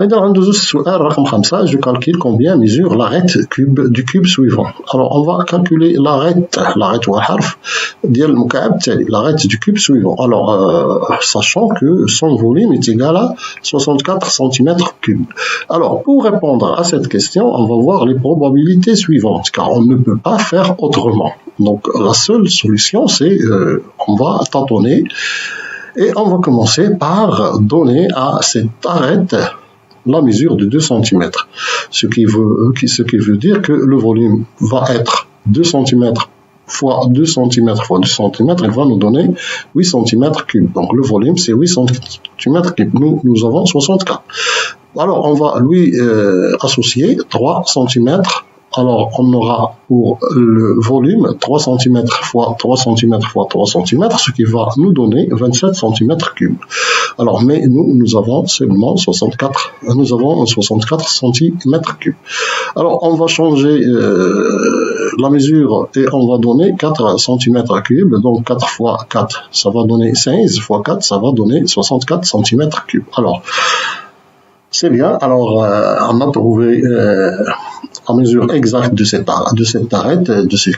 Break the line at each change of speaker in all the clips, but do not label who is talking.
هذا عنده السؤال رقم 5. Je calcule combien mesure l'arête du cube suivant. Alors on va calculer l'arête هو الحرف ديال المكعب التالي. l'arête du cube suivant. Alors sachant que son volume est égal à 64 cm3. Alors pour répondre à cette question, on va voir les probabilités suivantes car on ne peut pas faire autrement. Donc la seule solution c'est on va tâtonner et on va commencer par donner à cette arête la mesure de 2 cm, ce qui veut dire que le volume va être 2 cm fois 2 cm fois 2 cm, il va nous donner 8 cm3. Donc le volume c'est 8 cm3. Nous avons 64. Alors on va lui associer 3 cm. Alors, on aura pour le volume 3 cm fois 3 cm fois 3 cm, ce qui va nous donner 27 cm3. Alors, mais nous avons seulement 64 cm3. Alors, on va changer la mesure et on va donner 4 cm3. Donc, 4 fois 4, ça va donner 16 fois 4, ça va donner 64 cm3. Alors, c'est bien. Alors, on a trouvé la mesure exacte de cette arête, de ce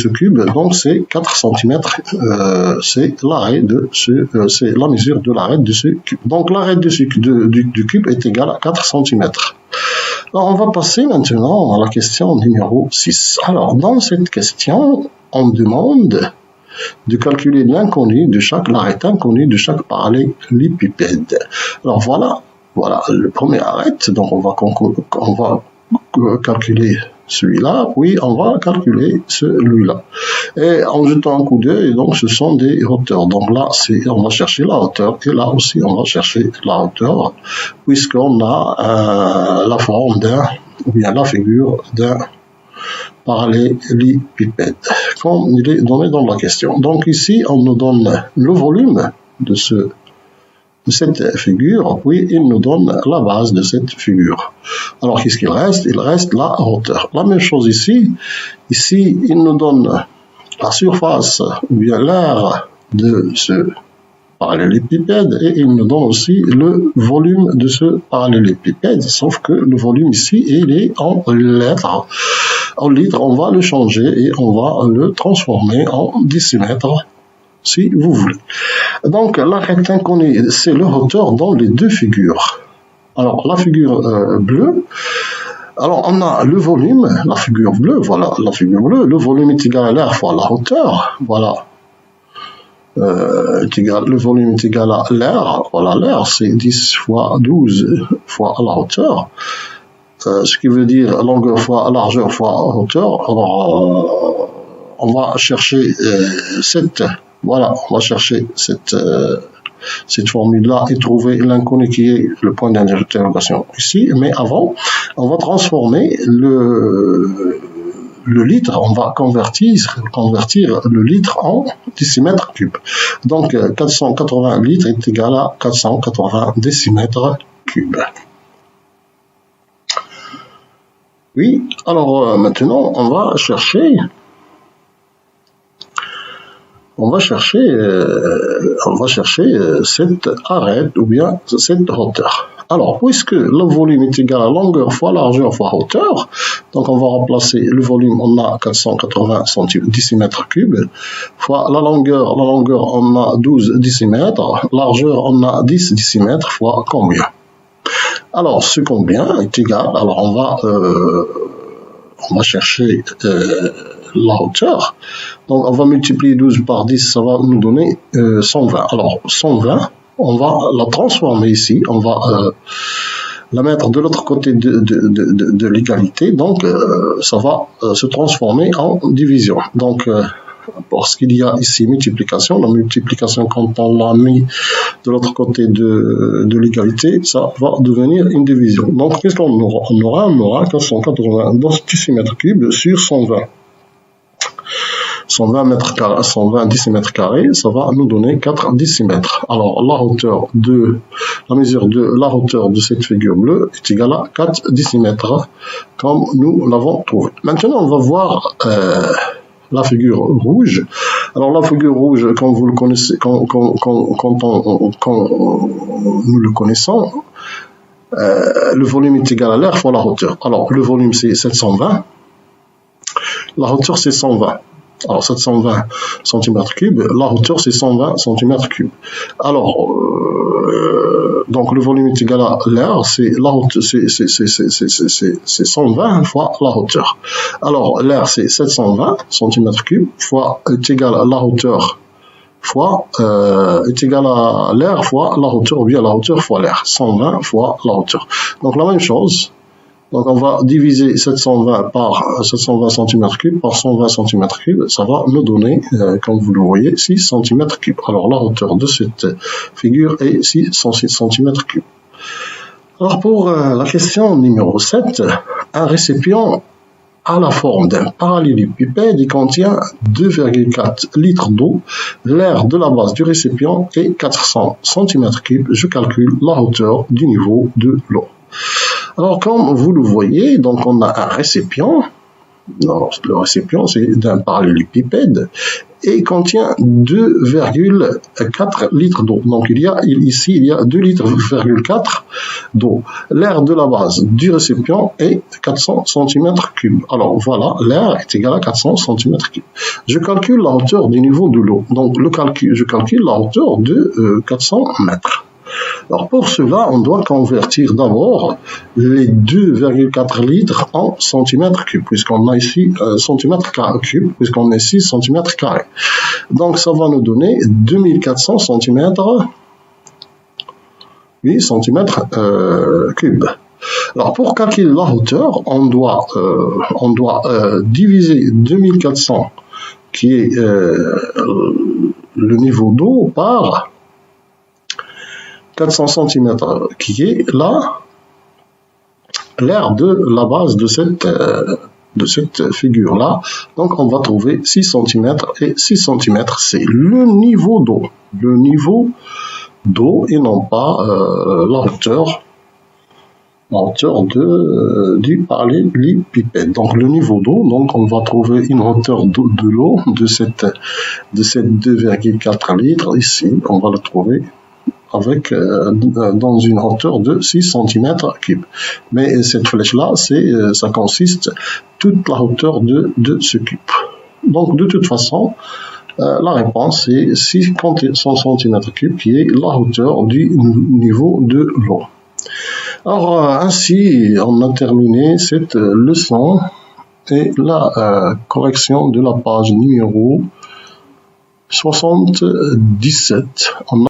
cube. Donc, c'est 4 cm. C'est la mesure de l'arête de ce cube. Donc, l'arête du cube est égale à 4 cm. Alors, on va passer maintenant à la question numéro 6. Alors, dans cette question, on demande de calculer l'arête inconnue de chaque parallélépipède. Alors, voilà le premier arête. Donc, on va calculer celui-là, puis on va calculer celui-là. Et en jetant un coup d'œil, donc ce sont des hauteurs. Donc là, on va chercher la hauteur, et là aussi, on va chercher la hauteur, puisqu'on a la forme ou bien la figure d'un parallélépipède, comme il est donné dans la question. Donc ici, on nous donne le volume de cette figure, puis il nous donne la base de cette figure. Alors qu'est-ce qu'il reste? Il reste la hauteur. La même chose ici, il nous donne la surface ou bien l'aire de ce parallélépipède et il nous donne aussi le volume de ce parallélépipède, sauf que le volume ici il est en litres. En litres, on va le changer et on va le transformer en décimètres, si vous voulez. Donc, l'arête inconnue, c'est le hauteur dans les deux figures. Alors, la figure bleue, alors on a le volume, la figure bleue, voilà, la figure bleue, le volume est égal à l'air fois la hauteur, voilà. Le volume est égal à l'air, voilà, l'air, c'est 10 fois 12 fois la hauteur. Ce qui veut dire longueur fois largeur fois hauteur. Alors, on va chercher cette formule-là et trouver l'inconnu qui est le point d'interrogation ici. Mais avant, on va transformer le litre, on va convertir le litre en décimètre cube. Donc, 480 litres est égal à 480 décimètres cubes. Oui, alors maintenant, on va chercher cette arête ou bien cette hauteur. Alors, puisque le volume est égal à longueur fois largeur fois hauteur, donc on va remplacer le volume, on a 480 décimètres cubes, fois la longueur on a 12 décimètres, largeur on a 10 décimètres fois combien? Alors, ce combien est égal, alors on va chercher la hauteur. Donc, on va multiplier 12 par 10, ça va nous donner 120. Alors, 120, on va la transformer ici, on va la mettre de l'autre côté de l'égalité, donc ça va se transformer en division. Donc, parce qu'il y a ici multiplication, la multiplication quand on l'a mis de l'autre côté de l'égalité, ça va devenir une division. Donc, qu'est-ce qu'on aura? On aura 480 décimètres cubes sur 120. 120 décimètres carrés, ça va nous donner 4 décimètres. Alors, la mesure de la hauteur de cette figure bleue est égale à 4 décimètres, comme nous l'avons trouvé. Maintenant, on va voir la figure rouge. Alors, la figure rouge, quand vous le connaissez, quand nous le connaissons, le volume est égal à l'air fois la hauteur. Alors, le volume, c'est 720. La hauteur, c'est 120. Alors, 720 cm3, la hauteur, c'est 120 cm3. Alors, donc, le volume est égal à l'air, c'est 120 fois la hauteur. Alors, l'air, c'est 720 cm3 fois est égal à la hauteur fois est égal à l'air fois la hauteur, ou bien la hauteur fois l'air. 120 fois la hauteur. Donc, la même chose. Donc, on va diviser 720 par 720 cm3 par 120 cm3. Ça va nous donner, comme vous le voyez, 6 cm3. Alors, la hauteur de cette figure est 6 cm3. Alors, pour la question numéro 7, un récipient a la forme d'un parallélépipède et contient 2,4 litres d'eau. L'air de la base du récipient est 400 cm3. Je calcule la hauteur du niveau de l'eau. Alors, comme vous le voyez, donc on a un récipient. Alors, le récipient, c'est d'un parallélépipède et contient 2,4 litres d'eau. Donc, ici, il y a 2,4 litres d'eau. L'air de la base du récipient est 400 cm3. Alors, voilà, l'air est égal à 400 cm3. Je calcule la hauteur du niveau de l'eau. Donc, je calcule la hauteur de 400 mètres. Alors pour cela, on doit convertir d'abord les 2,4 litres en centimètres cubes, puisqu'on a ici centimètres cubes, puisqu'on a ici centimètres carrés. Donc ça va nous donner 2400 centimètres cubes. Alors pour calculer la hauteur, on doit diviser 2400, qui est le niveau d'eau, par 400 cm, qui est l'air de la base de cette figure-là. Donc, on va trouver 6 cm, et 6 cm, c'est le niveau d'eau. Le niveau d'eau, et non pas la hauteur du parallélépipède. Donc, le niveau d'eau, donc on va trouver une hauteur de l'eau de cette 2,4 litres. Ici, on va le trouver avec dans une hauteur de 6 cm3. Mais cette flèche-là, ça consiste toute la hauteur de ce cube. Donc, de toute façon, la réponse est 600 cm3, qui est la hauteur du niveau de l'eau. Alors, ainsi, on a terminé cette leçon et la correction de la page numéro 77. On